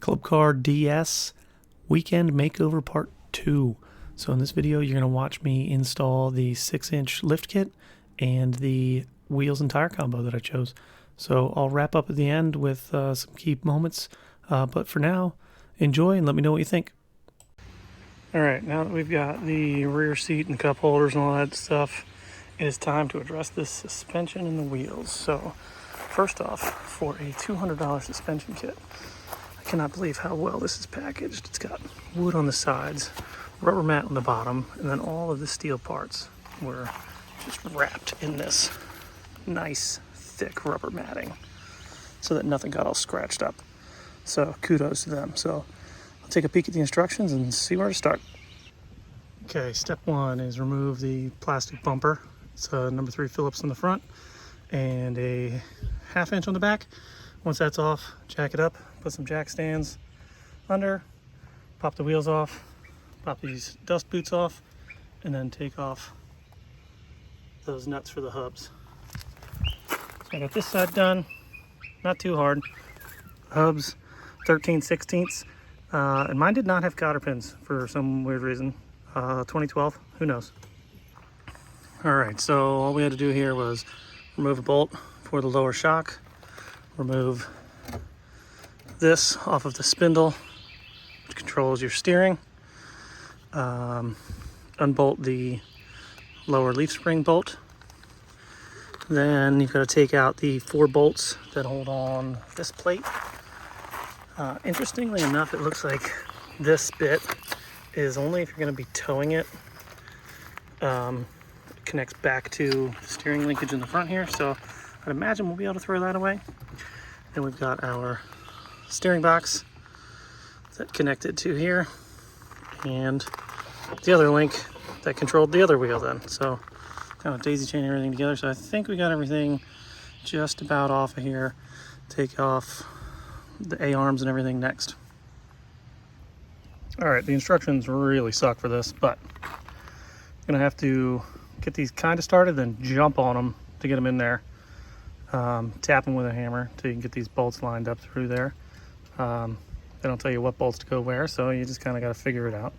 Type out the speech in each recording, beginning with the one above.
Club Car DS Weekend Makeover Part 2. So in this video, you're going to watch me install the 6-inch lift kit and the wheels and tire combo that I chose. So I'll wrap up at the end with some key moments, but for now, enjoy and let me know what you think. Alright, now that we've got the rear seat and cup holders and all that stuff, it is time to address this suspension and the wheels. So first off, for a $200 suspension kit, I cannot believe how well this is packaged. It's got wood on the sides, rubber mat on the bottom, and then all of the steel parts were just wrapped in this nice thick rubber matting so that nothing got all scratched up. So kudos to them. So I'll take a peek at the instructions and see where to start. Okay, step one is remove the plastic bumper. It's a number 3 Phillips on the front and a 1/2 inch on the back. Once that's off, jack it up, put some jack stands under, pop the wheels off, pop these dust boots off, and then take off those nuts for the hubs. So I got this side done, not too hard. Hubs 13/16, and mine did not have cotter pins for some weird reason. 2012, who knows? All right, so all we had to do here was remove a bolt for the lower shock, remove this off of the spindle, which controls your steering, unbolt the lower leaf spring bolt. Then you've got to take out the 4 bolts that hold on this plate. Interestingly enough, it looks like this bit is only if you're going to be towing it. It connects back to the steering linkage in the front here, so I'd imagine we'll be able to throw that away. Then we've got our steering box that connected to here, and the other link that controlled the other wheel then. So kind of daisy chaining everything together. So I think we got everything just about off of here. Take off the A-arms and everything next. All right, the instructions really suck for this, but I'm gonna have to get these kind of started, then jump on them to get them in there. Tap them with a hammer till you can get these bolts lined up through there. They don't tell you what bolts to go where, so you just kind of got to figure it out.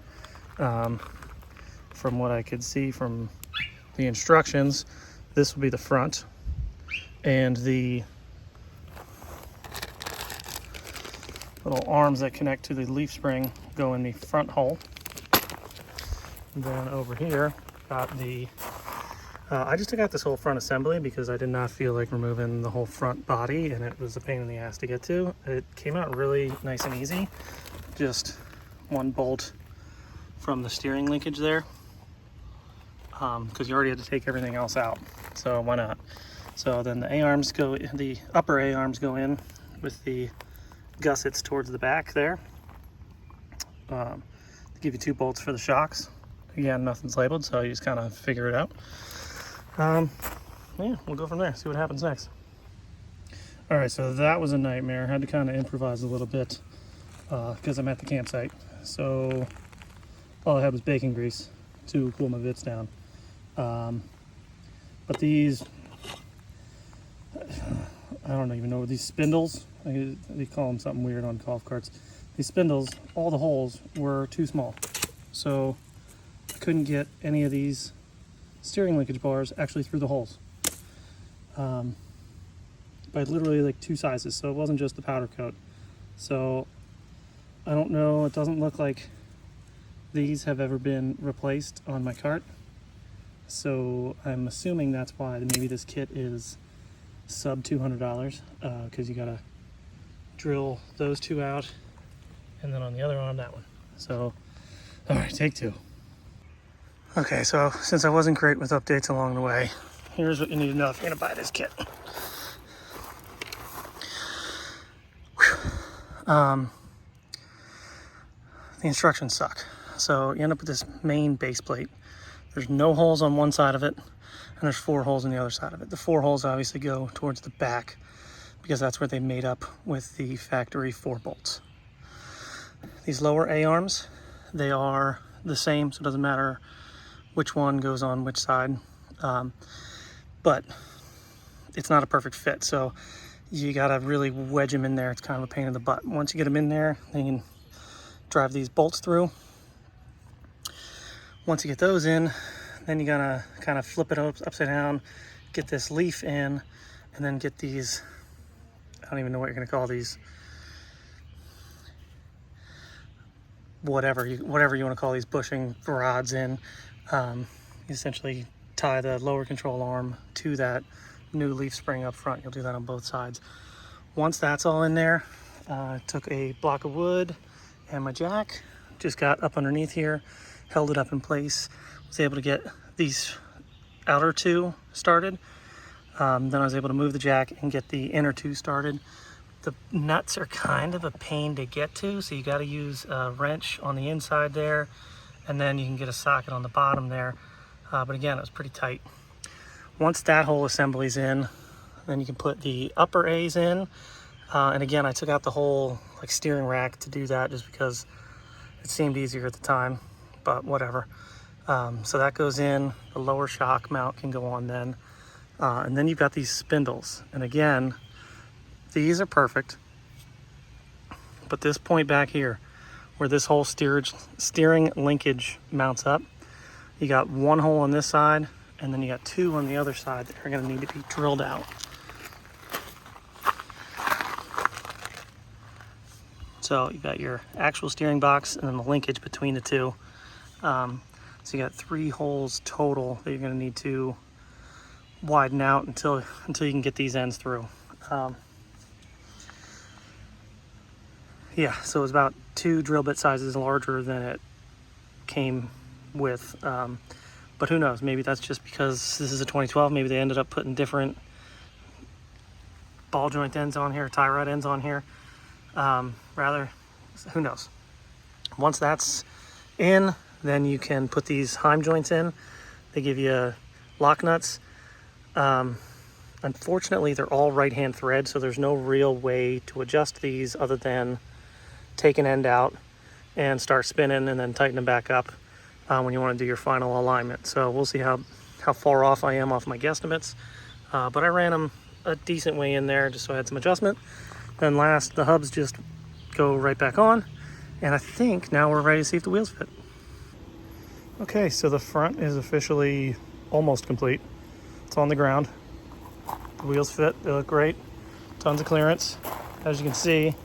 From what I could see from the instructions, this will be the front, and the little arms that connect to the leaf spring go in the front hole. And then over here, got the I just took out this whole front assembly because I did not feel like removing the whole front body, and it was a pain in the ass to get to. It came out really nice and easy. Just one bolt from the steering linkage there, because you already had to take everything else out, so why not? So then the A-arms go, the upper A-arms go in with the gussets towards the back there. To give you 2 bolts for the shocks. Again, nothing's labeled, so you just kind of figure it out. Yeah, we'll go from there, see what happens next. All right, so that was a nightmare. I had to kind of improvise a little bit because I'm at the campsite. So all I had was bacon grease to cool my bits down. But these, I don't even know, these spindles, they call them something weird on golf carts. These spindles, all the holes were too small. So I couldn't get any of these steering linkage bars actually through the holes. By literally like 2 sizes, so it wasn't just the powder coat. So I don't know, it doesn't look like these have ever been replaced on my cart. So I'm assuming that's why maybe this kit is sub $200, because you gotta drill those 2 out, and then on the other arm, that one. So, all right, take 2. Okay, so since I wasn't great with updates along the way, here's what you need to know if you're gonna buy this kit. The instructions suck. So you end up with this main base plate. There's no holes on one side of it, and there's 4 holes on the other side of it. The 4 holes obviously go towards the back because that's where they made up with the factory 4 bolts. These lower A-arms, they are the same, so it doesn't matter which one goes on which side, but it's not a perfect fit. So you gotta really wedge them in there. It's kind of a pain in the butt. Once you get them in there, then you can drive these bolts through. Once you get those in, then you gotta kind of flip it upside down, get this leaf in, and then get these, I don't even know what you're gonna call these, whatever you want to call these bushing rods in. You essentially tie the lower control arm to that new leaf spring up front. You'll do that on both sides. Once that's all in there, I took a block of wood and my jack, just got up underneath here, held it up in place, was able to get these outer two started. Then I was able to move the jack and get the inner two started. The nuts are kind of a pain to get to, so you got to use a wrench on the inside there, and then you can get a socket on the bottom there. But again, it was pretty tight. Once that whole assembly's in, then you can put the upper A's in. And again, I took out the whole like steering rack to do that just because it seemed easier at the time, but whatever. So that goes in, the lower shock mount can go on then. And then you've got these spindles. And again, these are perfect. But this point back here, where this whole steering linkage mounts up, you got one hole on this side, and then you got two on the other side that are gonna need to be drilled out. So you got your actual steering box and then the linkage between the two. So you got 3 holes total that you're gonna need to widen out until you can get these ends through. Yeah, so it was about 2 drill bit sizes larger than it came with. But who knows, maybe that's just because this is a 2012, maybe they ended up putting different ball joint ends on here, tie rod ends on here. Rather, who knows. Once that's in, then you can put these Heim joints in. They give you lock nuts. Unfortunately, they're all right-hand thread, so there's no real way to adjust these other than take an end out and start spinning and then tighten them back up when you want to do your final alignment. So we'll see how far off I am off my guesstimates. But I ran them a decent way in there just so I had some adjustment. Then last, the hubs just go right back on. And I think now we're ready to see if the wheels fit. Okay, so the front is officially almost complete. It's on the ground. The wheels fit, they look great. Tons of clearance. As you can see,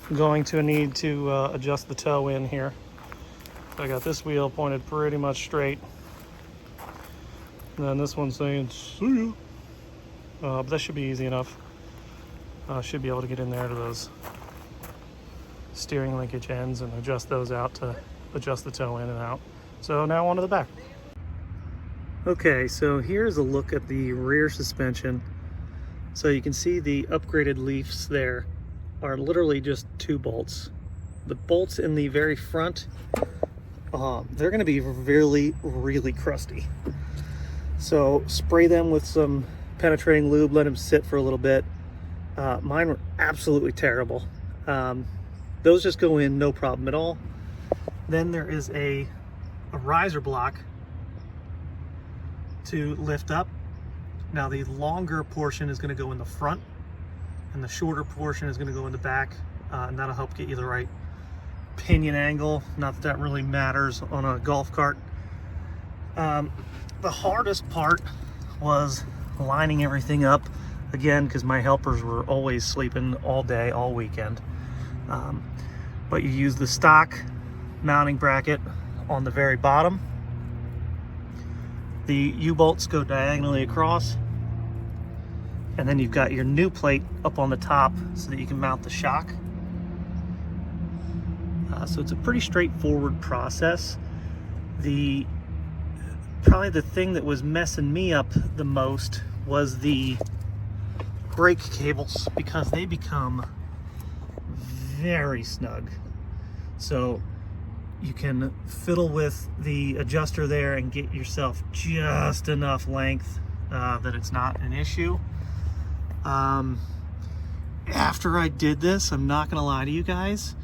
I'm going to need to adjust the toe in here. I got this wheel pointed pretty much straight. And then this one's saying, see you. But that should be easy enough. Should be able to get in there to those steering linkage ends and adjust those out to adjust the toe in and out. So now onto the back. Okay, so here's a look at the rear suspension. So you can see the upgraded leafs there are literally just 2 bolts. The bolts in the very front, they're gonna be really, really crusty. So spray them with some penetrating lube, let them sit for a little bit. Mine were absolutely terrible. Those just go in no problem at all. Then there is a riser block to lift up. Now the longer portion is going to go in the front and the shorter portion is going to go in the back, and that'll help get you the right pinion angle. Not that that really matters on a golf cart. The hardest part was lining everything up, again, because my helpers were always sleeping all day, all weekend. But you use the stock mounting bracket on the very bottom. The U-bolts go diagonally across, and then you've got your new plate up on the top so that you can mount the shock. So it's a pretty straightforward process. Probably the thing that was messing me up the most was the brake cables, because they become very snug. So you can fiddle with the adjuster there and get yourself just enough length that it's not an issue. After I did this, I'm not gonna lie to you guys,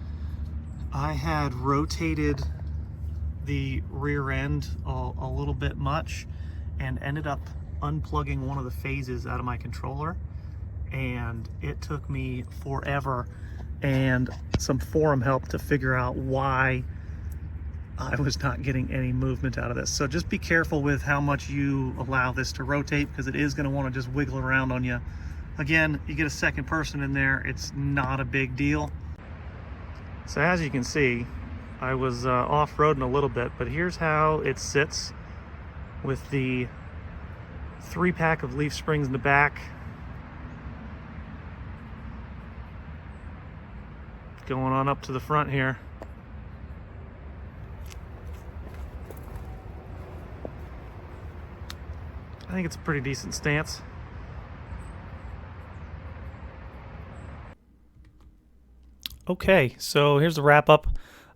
I had rotated the rear end a little bit much and ended up unplugging one of the phases out of my controller. and it took me forever and some forum help to figure out why I was not getting any movement out of this. So just be careful with how much you allow this to rotate, because it is going to want to just wiggle around on you. Again, you get a second person in there, it's not a big deal. So as you can see, I was off-roading a little bit, but here's how it sits with the 3-pack of leaf springs in the back. Going on up to the front here. I think it's a pretty decent stance. Okay, so here's the wrap up.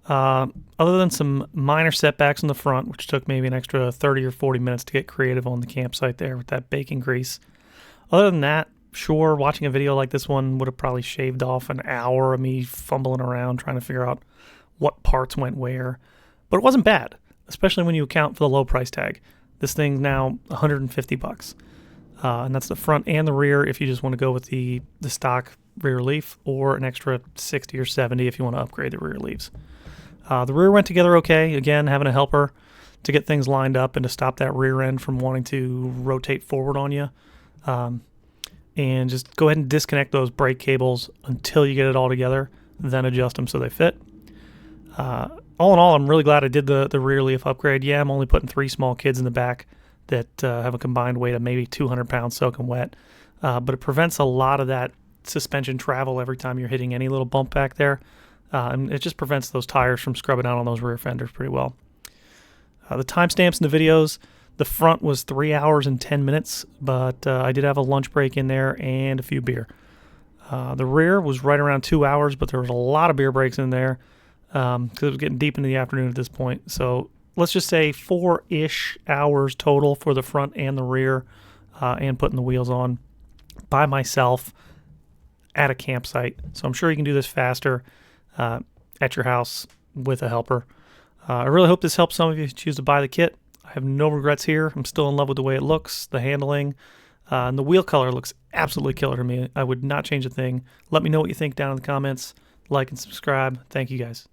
Other than some minor setbacks in the front, which took maybe an extra 30 or 40 minutes to get creative on the campsite there with that bacon grease. Other than that, sure, watching a video like this one would have probably shaved off an hour of me fumbling around trying to figure out what parts went where. But it wasn't bad, especially when you account for the low price tag. This thing's now $150, and that's the front and the rear if you just want to go with the stock rear leaf, or an extra 60 or 70 if you want to upgrade the rear leaves. The rear went together okay. Again, having a helper to get things lined up and to stop that rear end from wanting to rotate forward on you. And just go ahead and disconnect those brake cables until you get it all together, then adjust them so they fit. All in all, I'm really glad I did the rear leaf upgrade. Yeah, I'm only putting 3 small kids in the back that have a combined weight of maybe 200 pounds soaking wet. But it prevents a lot of that suspension travel every time you're hitting any little bump back there. And it just prevents those tires from scrubbing out on those rear fenders pretty well. The timestamps in the videos, the front was 3 hours and 10 minutes, but I did have a lunch break in there and a few beer. The rear was right around 2 hours, but there was a lot of beer breaks in there because it was getting deep into the afternoon at this point. So let's just say 4-ish hours total for the front and the rear, and putting the wheels on by myself at a campsite. So I'm sure you can do this faster at your house with a helper. I really hope this helps some of you choose to buy the kit. I have no regrets here. I'm still in love with the way it looks, the handling, and the wheel color looks absolutely killer to me. I would not change a thing. Let me know what you think down in the comments. Like and subscribe. Thank you guys.